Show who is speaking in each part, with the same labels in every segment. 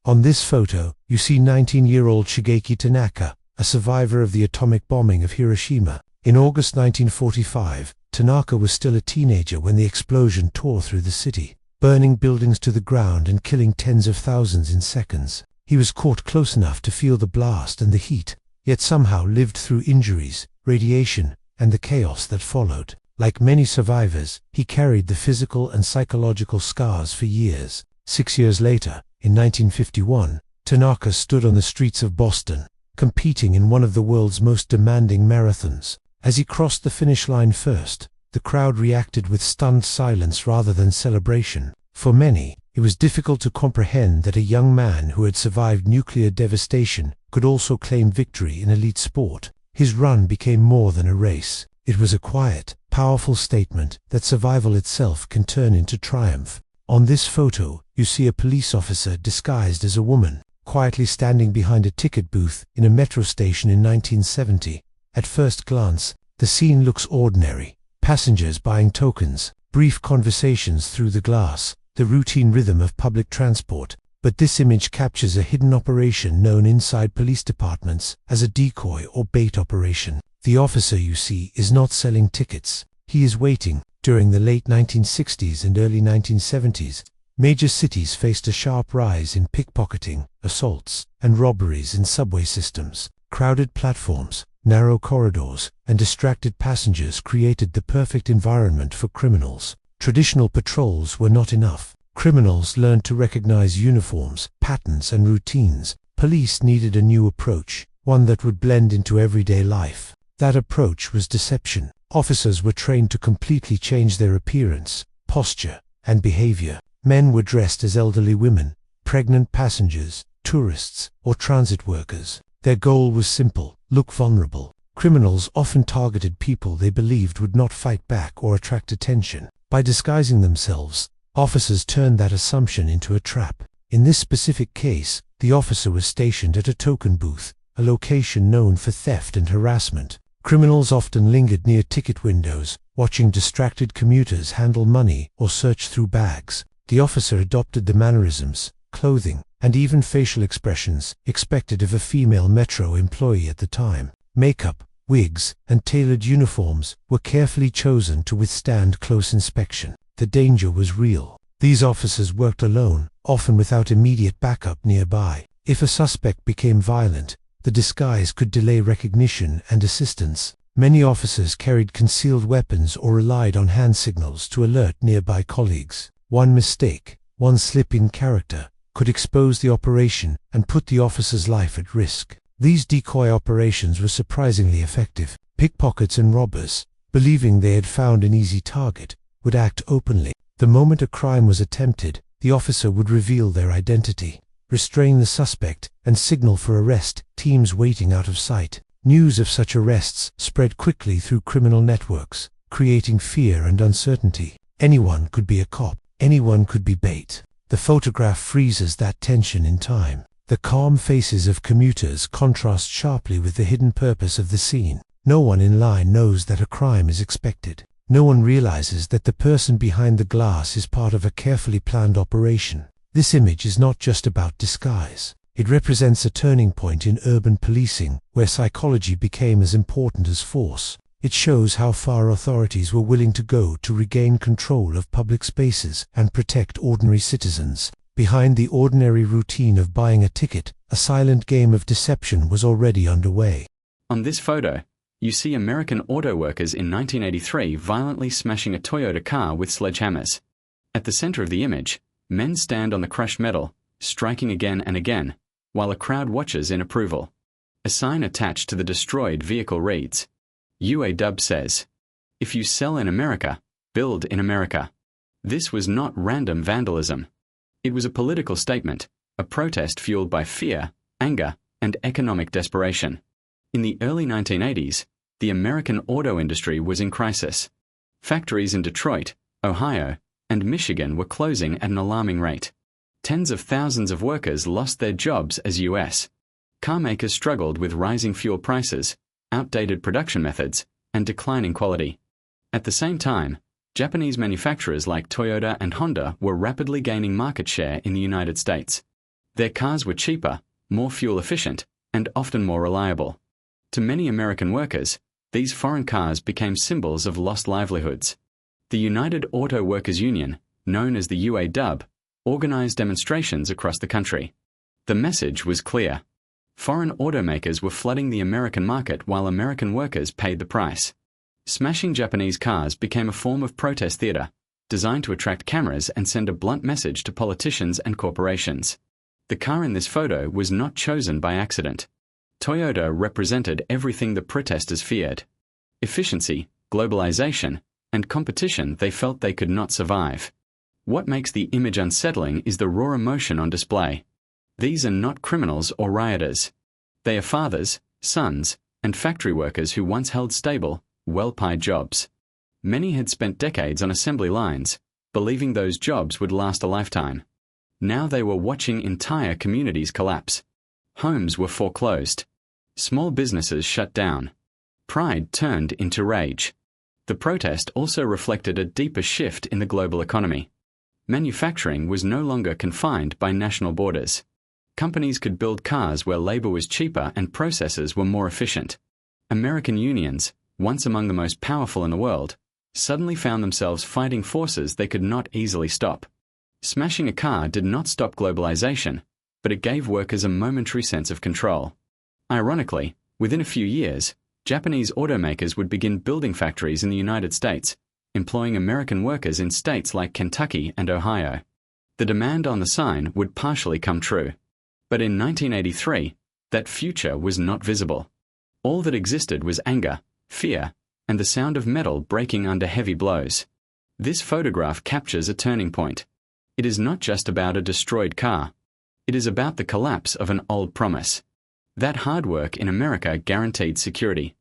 Speaker 1: On this photo, you see 19-year-old Shigeki Tanaka, a survivor of the atomic bombing of Hiroshima. In August 1945, Tanaka was still a teenager when the explosion tore through the city, burning buildings to the ground and killing tens of thousands in seconds. He was caught close enough to feel the blast and the heat, yet somehow lived through injuries, radiation, and the chaos that followed. Like many survivors, he carried the physical and psychological scars for years. 6 years later, in 1951, Tanaka stood on the streets of Boston, competing in one of the world's most demanding marathons. As he crossed the finish line first, the crowd reacted with stunned silence rather than celebration. For many, it was difficult to comprehend that a young man who had survived nuclear devastation could also claim victory in elite sport. His run became more than a race. It was a quiet, powerful statement that survival itself can turn into triumph. On this photo, you see a police officer disguised as a woman, quietly standing behind a ticket booth in a metro station in 1970. At first glance, the scene looks ordinary. Passengers buying tokens, brief conversations through the glass, the routine rhythm of public transport. But this image captures a hidden operation known inside police departments as a decoy or bait operation. The officer you see is not selling tickets. He is waiting. During the late 1960s and early 1970s, major cities faced a sharp rise in pickpocketing, assaults, and robberies in subway systems. Crowded platforms, narrow corridors, and distracted passengers created the perfect environment for criminals. Traditional patrols were not enough. Criminals learned to recognize uniforms, patterns, and routines. Police needed a new approach, one that would blend into everyday life. That approach was deception. Officers were trained to completely change their appearance, posture, and behavior. Men were dressed as elderly women, pregnant passengers, tourists, or transit workers. Their goal was simple: look vulnerable. Criminals often targeted people they believed would not fight back or attract attention. By disguising themselves, officers turned that assumption into a trap. In this specific case, the officer was stationed at a token booth, a location known for theft and harassment. Criminals often lingered near ticket windows, watching distracted commuters handle money or search through bags. The officer adopted the mannerisms, clothing, and even facial expressions expected of a female metro employee at the time. Makeup, wigs, and tailored uniforms were carefully chosen to withstand close inspection. The danger was real. These officers worked alone, often without immediate backup nearby. If a suspect became violent, the disguise could delay recognition and assistance. Many officers carried concealed weapons or relied on hand signals to alert nearby colleagues. One mistake, one slip in character, could expose the operation and put the officer's life at risk. These decoy operations were surprisingly effective. Pickpockets and robbers, believing they had found an easy target, would act openly. The moment a crime was attempted, the officer would reveal their identity, restrain the suspect, and signal for arrest, teams waiting out of sight. News of such arrests spread quickly through criminal networks, creating fear and uncertainty. Anyone could be a cop. Anyone could be bait. The photograph freezes that tension in time. The calm faces of commuters contrast sharply with the hidden purpose of the scene. No one in line knows that a crime is expected. No one realizes that the person behind the glass is part of a carefully planned operation. This image is not just about disguise. It represents a turning point in urban policing, where psychology became as important as force. It shows how far authorities were willing to go to regain control of public spaces and protect ordinary citizens. Behind the ordinary routine of buying a ticket, a silent game of deception was already underway.
Speaker 2: On this photo, you see American auto workers in 1983 violently smashing a Toyota car with sledgehammers. At the center of the image, men stand on the crushed metal, striking again and again, while a crowd watches in approval. A sign attached to the destroyed vehicle reads, UAW says, "If you sell in America, build in America." This was not random vandalism. It was a political statement, a protest fueled by fear, anger, and economic desperation. In the early 1980s, the American auto industry was in crisis. Factories in Detroit, Ohio, and Michigan were closing at an alarming rate. Tens of thousands of workers lost their jobs as U.S. car makers struggled with rising fuel prices, outdated production methods, and declining quality. At the same time, Japanese manufacturers like Toyota and Honda were rapidly gaining market share in the United States. Their cars were cheaper, more fuel efficient, and often more reliable. To many American workers, these foreign cars became symbols of lost livelihoods. The United Auto Workers Union, known as the UAW, organized demonstrations across the country. The message was clear. Foreign automakers were flooding the American market while American workers paid the price. Smashing Japanese cars became a form of protest theater, designed to attract cameras and send a blunt message to politicians and corporations. The car in this photo was not chosen by accident. Toyota represented everything the protesters feared. Efficiency, globalization, and competition they felt they could not survive. What makes the image unsettling is the raw emotion on display. These are not criminals or rioters. They are fathers, sons, and factory workers who once held stable, well-paid jobs. Many had spent decades on assembly lines, believing those jobs would last a lifetime. Now they were watching entire communities collapse. Homes were foreclosed. Small businesses shut down. Pride turned into rage. The protest also reflected a deeper shift in the global economy. Manufacturing was no longer confined by national borders. Companies could build cars where labor was cheaper and processes were more efficient. American unions, once among the most powerful in the world, suddenly found themselves fighting forces they could not easily stop. Smashing a car did not stop globalization, but it gave workers a momentary sense of control. Ironically, within a few years, Japanese automakers would begin building factories in the United States, employing American workers in states like Kentucky and Ohio. The demand on the sign would partially come true. But in 1983, that future was not visible. All that existed was anger, fear, and the sound of metal breaking under heavy blows. This photograph captures a turning point. It is not just about a destroyed car. It is about the collapse of an old promise. That hard work in America guaranteed security.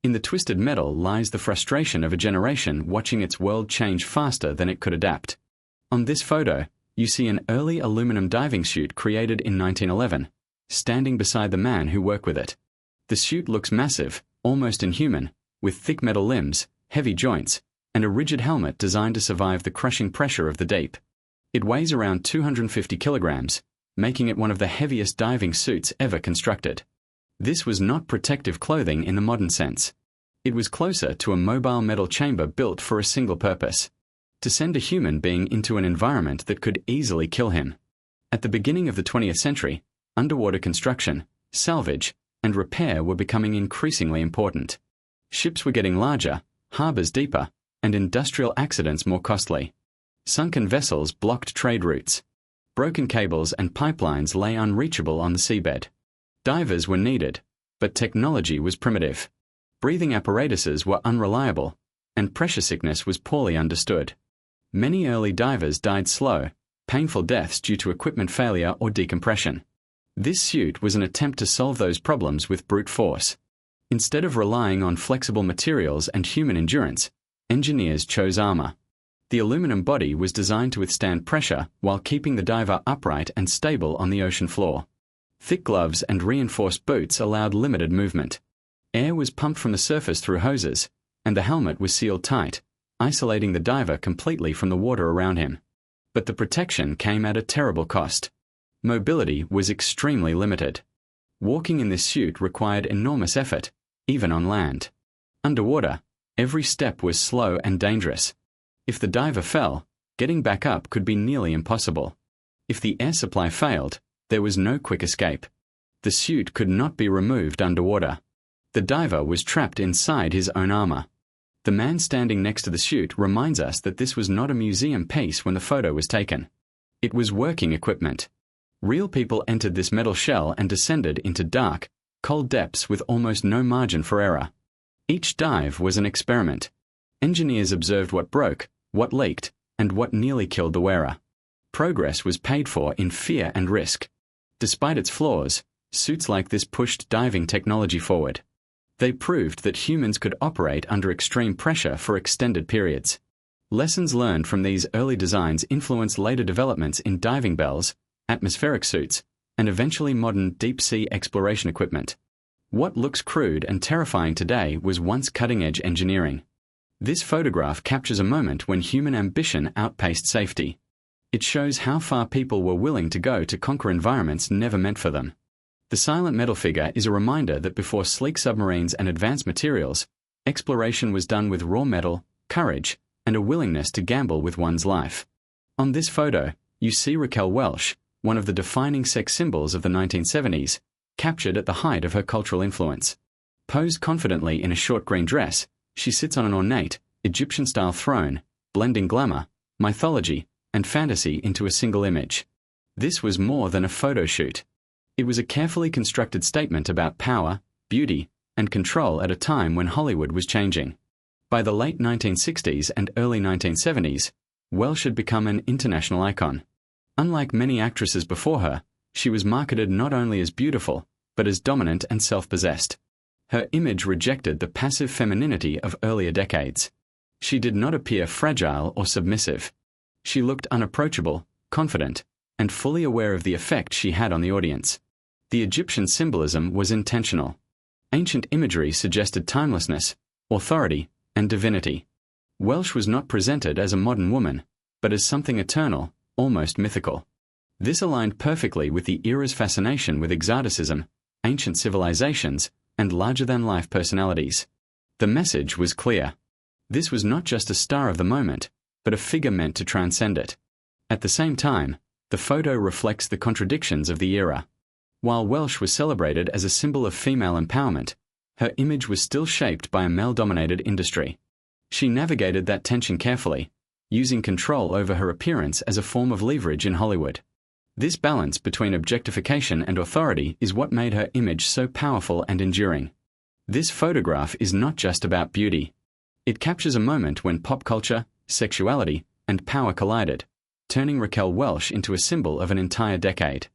Speaker 2: In the twisted metal lies the frustration of a generation watching its world change faster than it could adapt. On this photo, you see an early aluminum diving suit created in 1911, standing beside the man who worked with it. The suit looks massive, almost inhuman, with thick metal limbs, heavy joints, and a rigid helmet designed to survive the crushing pressure of the deep. It weighs around 250 kilograms, making it one of the heaviest diving suits ever constructed. This was not protective clothing in the modern sense. It was closer to a mobile metal chamber built for a single purpose: to send a human being into an environment that could easily kill him. At the beginning of the 20th century, underwater construction, salvage, and repair were becoming increasingly important. Ships were getting larger, harbors deeper, and industrial accidents more costly. Sunken vessels blocked trade routes. Broken cables and pipelines lay unreachable on the seabed. Divers were needed, but technology was primitive. Breathing apparatuses were unreliable, and pressure sickness was poorly understood. Many early divers died slow, painful deaths due to equipment failure or decompression. This suit was an attempt to solve those problems with brute force. Instead of relying on flexible materials and human endurance, engineers chose armor. The aluminum body was designed to withstand pressure while keeping the diver upright and stable on the ocean floor. Thick gloves and reinforced boots allowed limited movement. Air was pumped from the surface through hoses, and the helmet was sealed tight, isolating the diver completely from the water around him. But the protection came at a terrible cost. Mobility was extremely limited. Walking in this suit required enormous effort, even on land. Underwater, every step was slow and dangerous. If the diver fell, getting back up could be nearly impossible. If the air supply failed, there was no quick escape. The suit could not be removed underwater. The diver was trapped inside his own armor. The man standing next to the suit reminds us that this was not a museum piece when the photo was taken. It was working equipment. Real people entered this metal shell and descended into dark, cold depths with almost no margin for error. Each dive was an experiment. Engineers observed what broke, what leaked, and what nearly killed the wearer. Progress was paid for in fear and risk. Despite its flaws, suits like this pushed diving technology forward. They proved that humans could operate under extreme pressure for extended periods. Lessons learned from these early designs influenced later developments in diving bells, atmospheric suits, and eventually modern deep-sea exploration equipment. What looks crude and terrifying today was once cutting-edge engineering. This photograph captures a moment when human ambition outpaced safety. It shows how far people were willing to go to conquer environments never meant for them. The silent metal figure is a reminder that before sleek submarines and advanced materials, exploration was done with raw metal, courage, and a willingness to gamble with one's life. On this photo, you see Raquel Welch, one of the defining sex symbols of the 1970s, captured at the height of her cultural influence. Posed confidently in a short green dress, she sits on an ornate, Egyptian-style throne, blending glamour, mythology, and fantasy into a single image. This was more than a photo shoot. It was a carefully constructed statement about power, beauty, and control at a time when Hollywood was changing. By the late 1960s and early 1970s, Welch had become an international icon. Unlike many actresses before her, she was marketed not only as beautiful, but as dominant and self-possessed. Her image rejected the passive femininity of earlier decades. She did not appear fragile or submissive. She looked unapproachable, confident, and fully aware of the effect she had on the audience. The Egyptian symbolism was intentional. Ancient imagery suggested timelessness, authority, and divinity. Welch was not presented as a modern woman, but as something eternal, almost mythical. This aligned perfectly with the era's fascination with exoticism, ancient civilizations, and larger-than-life personalities. The message was clear. This was not just a star of the moment, but a figure meant to transcend it. At the same time, the photo reflects the contradictions of the era. While Welch was celebrated as a symbol of female empowerment, her image was still shaped by a male-dominated industry. She navigated that tension carefully, using control over her appearance as a form of leverage in Hollywood. This balance between objectification and authority is what made her image so powerful and enduring. This photograph is not just about beauty. It captures a moment when pop culture, sexuality, and power collided, turning Raquel Welch into a symbol of an entire decade.